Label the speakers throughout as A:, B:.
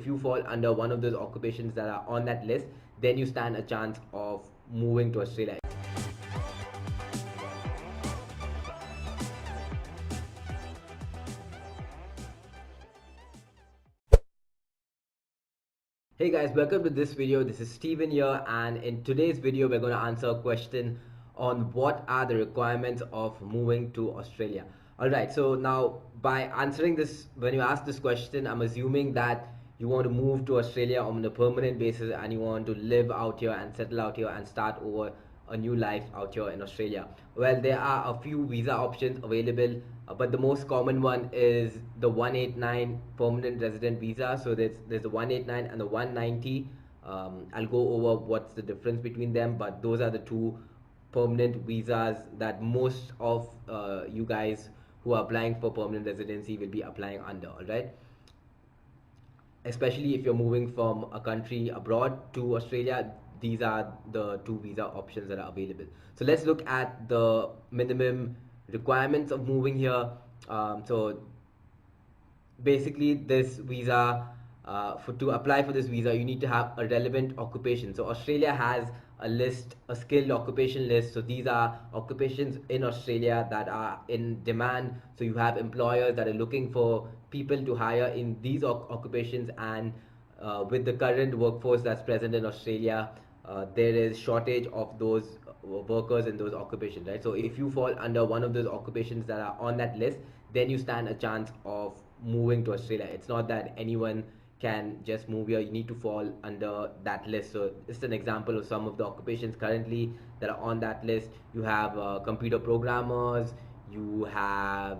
A: if you fall under one of those occupations that are on that list, then you stand a chance of moving to Australia. Hey guys, welcome to this video. This is Steven here, and in today's video we're going to answer a question on what are the requirements of moving to Australia. Alright, so now by answering this, when you ask this question, I'm assuming that you want to move to Australia on a permanent basis and you want to live out here and settle out here and start over a new life out here in Australia. Well, there are a few visa options available, but the most common one is the 189 permanent resident visa. So there's the 189 and the 190. I'll go over what's the difference between them, but those are the two permanent visas that most of you guys who are applying for permanent residency will be applying under. All right, especially if you're moving from a country abroad to Australia, these are the two visa options that are available. So let's look at the minimum requirements of moving here. So basically, this visa, for to apply for this visa, you need to have a relevant occupation. So Australia has a list, a skilled occupation list. So these are occupations in Australia that are in demand. So you have employers that are looking for people to hire in these occupations, and with the current workforce that's present in Australia, there is shortage of those workers in those occupations, right? So if you fall under one of those occupations that are on that list, then you stand a chance of moving to Australia. It's not that anyone can just move here. You need to fall under that list. So this is an example of some of the occupations currently that are on that list. You have computer programmers, you have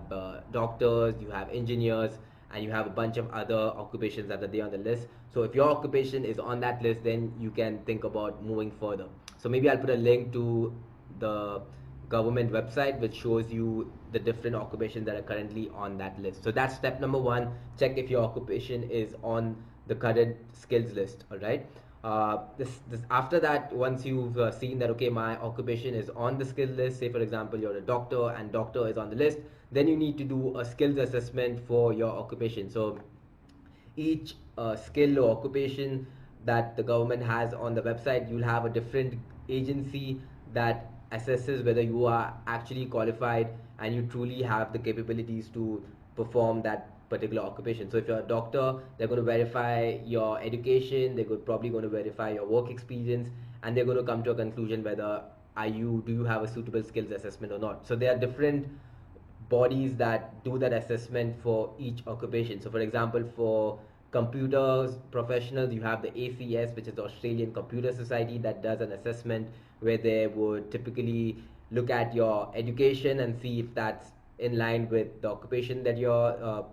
A: doctors, you have engineers, and you have a bunch of other occupations that are there on the list. So if your occupation is on that list, then you can think about moving further. So maybe I'll put a link to the government website which shows you the different occupations that are currently on that list. So that's step number one. Check if your occupation is on the current skills list. All right. This after that, once you've seen that okay, my occupation is on the skill list, say for example you're a doctor and doctor is on the list, then you need to do a skills assessment for your occupation. So each skill or occupation that the government has on the website, you'll have a different agency that assesses whether you are actually qualified and you truly have the capabilities to perform that particular occupation. So if you're a doctor, they're going to verify your education, they're probably going to verify your work experience, and they're going to come to a conclusion whether do you have a suitable skills assessment or not. So there are different bodies that do that assessment for each occupation. So for example, for computers professionals, you have the ACS, which is the Australian Computer Society, that does an assessment where they would typically look at your education and see if that's in line with the occupation that you're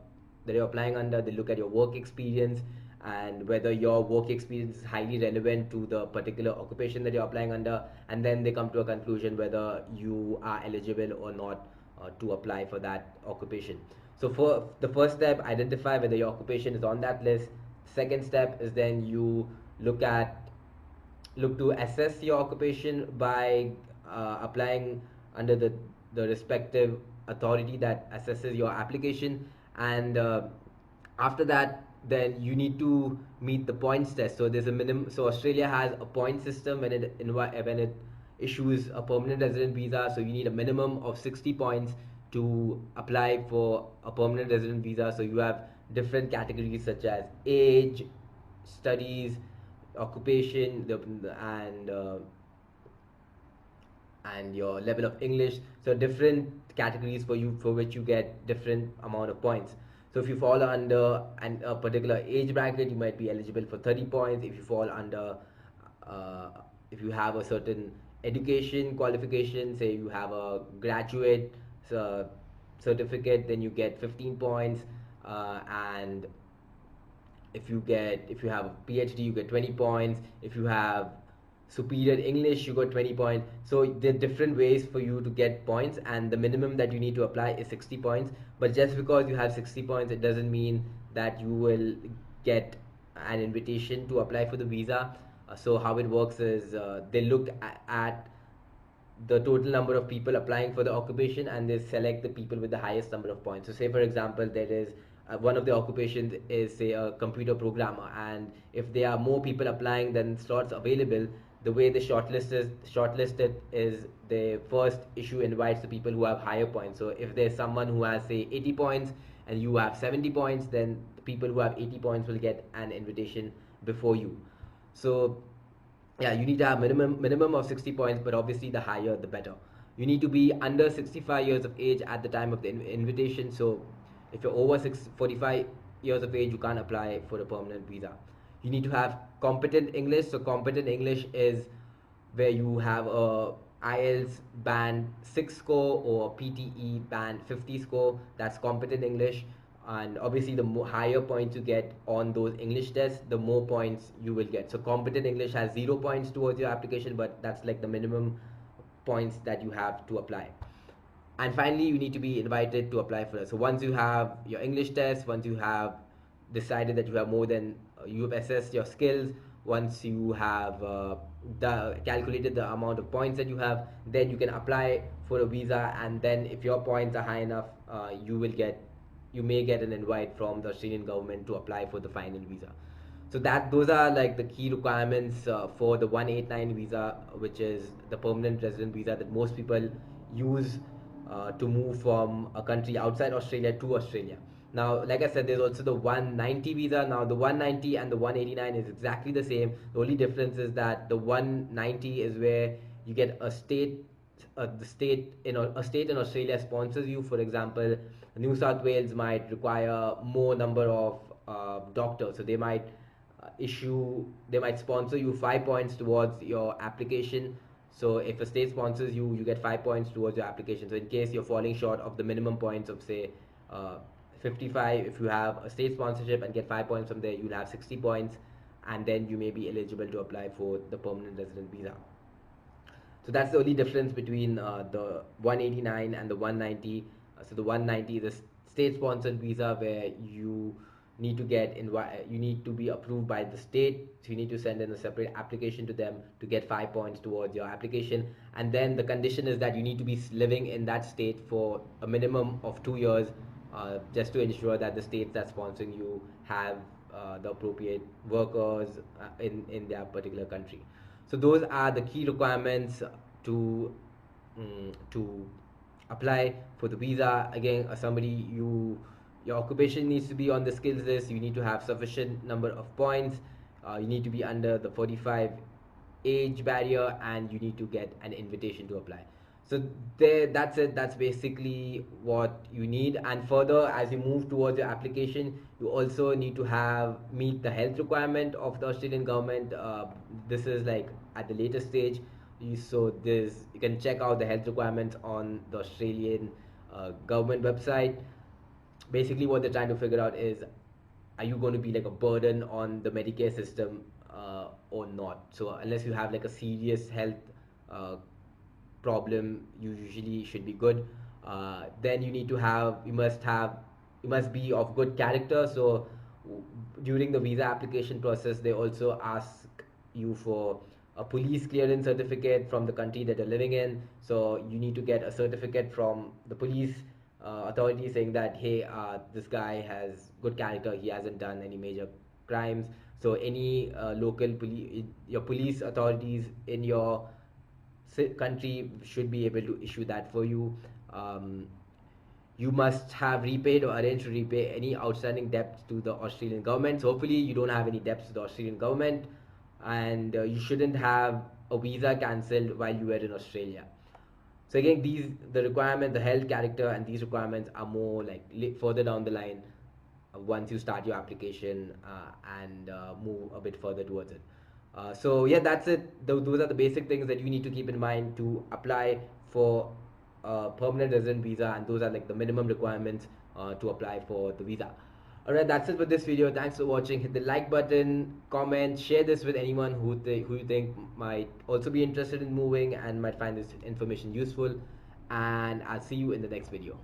A: applying under. They look at your work experience and whether your work experience is highly relevant to the particular occupation that you're applying under, and then they come to a conclusion whether you are eligible or not to apply for that occupation. So for the first step, identify whether your occupation is on that list. Second step is then you look to assess your occupation by applying under the respective authority that assesses your application, and after that then you need to meet the points test. So there's a minimum. So Australia has a point system when it issues a permanent resident visa. So you need a minimum of 60 points to apply for a permanent resident visa. So you have different categories such as age, studies, occupation, and your level of English. So different categories for which you get different amount of points. So if you fall under a particular age bracket, you might be eligible for 30 points. If you fall under if you have a certain education qualification, say you have a graduate certificate, then you get 15 points, and if you have a PhD, you get 20 points. If you have superior English, you got 20 points. So there are different ways for you to get points, and the minimum that you need to apply is 60 points. But just because you have 60 points, it doesn't mean that you will get an invitation to apply for the visa. So how it works is they look at the total number of people applying for the occupation and they select the people with the highest number of points. So say for example there is one of the occupations is say a computer programmer, and if there are more people applying than slots available, the way the shortlisted is they first issue invites to people who have higher points. So if there's someone who has say 80 points and you have 70 points, then the people who have 80 points will get an invitation before you. So yeah, you need to have minimum of 60 points, but obviously the higher the better. You need to be under 65 years of age at the time of the invitation. So if you're over 45 years of age, you can't apply for a permanent visa. You need to have competent English. So competent English is where you have a IELTS band 6 score or PTE band 50 score. That's competent English. And obviously the higher points you get on those English tests, the more points you will get. So competent English has 0 points towards your application, but that's like the minimum points that you have to apply. And finally, you need to be invited to apply for it. So once you have your English test, once you have decided that you have more than you have assessed your skills, once you have calculated the amount of points that you have, then you can apply for a visa. And then if your points are high enough, you may get an invite from the Australian government to apply for the final visa. So those are like the key requirements for the 189 visa, which is the permanent resident visa that most people use to move from a country outside Australia to Australia. Now, like I said, there's also the 190 visa. Now, the 190 and the 189 is exactly the same. The only difference is that the 190 is where you get a state a state in Australia sponsors you. For example, New South Wales might require more number of doctors, so they might sponsor you 5 points towards your application. So if a state sponsors you, you get 5 points towards your application. So in case you're falling short of the minimum points of say 55, if you have a state sponsorship and get 5 points from there, you'll have 60 points, and then you may be eligible to apply for the permanent resident visa. So that's the only difference between the 189 and the 190. So the 190 is a state-sponsored visa where you need to be approved by the state. So you need to send in a separate application to them to get 5 points towards your application. And then the condition is that you need to be living in that state for a minimum of 2 years, just to ensure that the states that's sponsoring you have the appropriate workers in their particular country. So those are the key requirements to apply for the visa. Again, your occupation needs to be on the skills list. You need to have sufficient number of points. You need to be under the 45 age barrier, and you need to get an invitation to apply. So that's it. That's basically what you need. And further, as you move towards your application, you also need to meet the health requirement of the Australian government. This is like at the later stage. So you can check out the health requirements on the Australian government website. Basically, what they're trying to figure out is, are you going to be like a burden on the Medicare system or not? So unless you have like a serious health problem, you usually should be good. Then you must be of good character. So during the visa application process, they also ask you for a police clearance certificate from the country that you're living in. So you need to get a certificate from the police authority saying that, hey, this guy has good character, he hasn't done any major crimes. So any your police authorities in your country should be able to issue that for you. You must have repaid or arranged to repay any outstanding debts to the Australian government. So hopefully you don't have any debts to the Australian government, and you shouldn't have a visa cancelled while you were in Australia. So again, the requirement, the health character, and these requirements are more like further down the line once you start your application and move a bit further towards it. So yeah, that's it. Those are the basic things that you need to keep in mind to apply for a permanent resident visa, and those are like the minimum requirements to apply for the visa. Alright, that's it for this video. Thanks for watching. Hit the like button, comment, share this with anyone who you think might also be interested in moving and might find this information useful. And I'll see you in the next video.